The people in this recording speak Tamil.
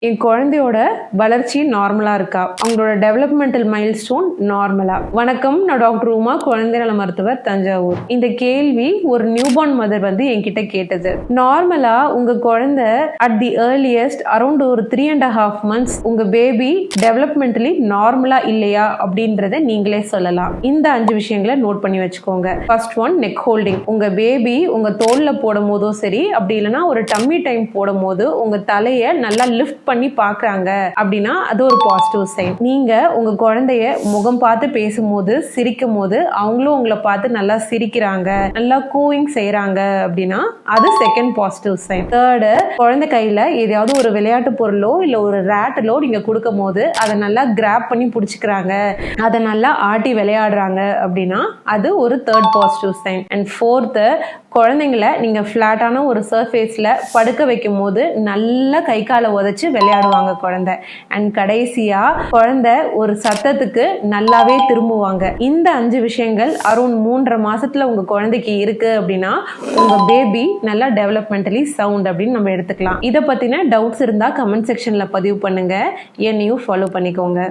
என் குழந்தையோட வளர்ச்சி நார்மலா இருக்கா? அவங்களோட டெவலப்மெண்டல் மைல்ஸ்டோன் நார்மலா? வணக்கம், நான் டாக்டர் உமா, குழந்தை நல மருத்துவர், தஞ்சாவூர். இந்த கேள்வி ஒரு நியூபார்ன் மதர் என்கிட்ட கேட்டது. நார்மலா உங்க குழந்தை அட் தி ஏர்லியஸ்ட் அரௌண்ட் ஒரு 3.5 months உங்க பேபி டெவலப்மெண்டலி நார்மலா இல்லையா அப்படின்றத நீங்களே சொல்லலாம். இந்த 5 விஷயங்களை நோட் பண்ணி வச்சுக்கோங்க. First one, neck holding. உங்க பேபி உங்க தோல்ல போடும் போதும் சரி, அப்படி இல்லைன்னா ஒரு டம்மி டைம் போடும் போது உங்க தலையை நல்லா லிஃப்ட் பண்ணி பாக்குறாங்க அப்படின்னா அது ஒரு பாசிட்டிவ் சைன். நீங்க உங்க குழந்தைய முகம் பார்த்து பேசும்போது, சிரிக்கும் போது அவங்களும் உங்களை பார்த்து நல்லா சிரிக்கிறாங்க, நல்லா கூயிங் செய்யறாங்க அப்படின்னா அது செகண்ட் பாசிட்டிவ் சைன். தேர்டு, குழந்தை கையில ஏதாவது ஒரு விளையாட்டு பொருளோ இல்ல ஒரு ரேட்டலோ நீங்க கொடுக்கும் போது அதை நல்லா கிராப் பண்ணி பிடிச்சிக்கிறாங்க, அதை நல்லா ஆட்டி விளையாடுறாங்க அப்படின்னா அது ஒரு third positive sign. And fourth, குழந்தைங்கள நீங்க ஃபிளாட்டான ஒரு சர்ஃபேஸ்ல படுக்க வைக்கும் போது நல்லா கை காலை உதச்சு விளையாடுவாங்க குழந்தை. அண்ட் கடைசியா குழந்தை ஒரு சத்தத்துக்கு நல்லாவே திரும்புவாங்க. இந்த 5 விஷயங்கள் அரௌண்ட் 3.5 மாசத்துல உங்க குழந்தைக்கு இருக்கு அப்படின்னா உங்க பேபி நல்லா டெவலப்மெண்டலி சவுண்ட் அப்படின்னு நம்ம எடுத்துக்கலாம். இதை பத்தின டவுட்ஸ் இருந்தா கமெண்ட் செக்ஷன்ல பதிவு பண்ணுங்க. என்னையும் ஃபாலோ பண்ணிக்கோங்க.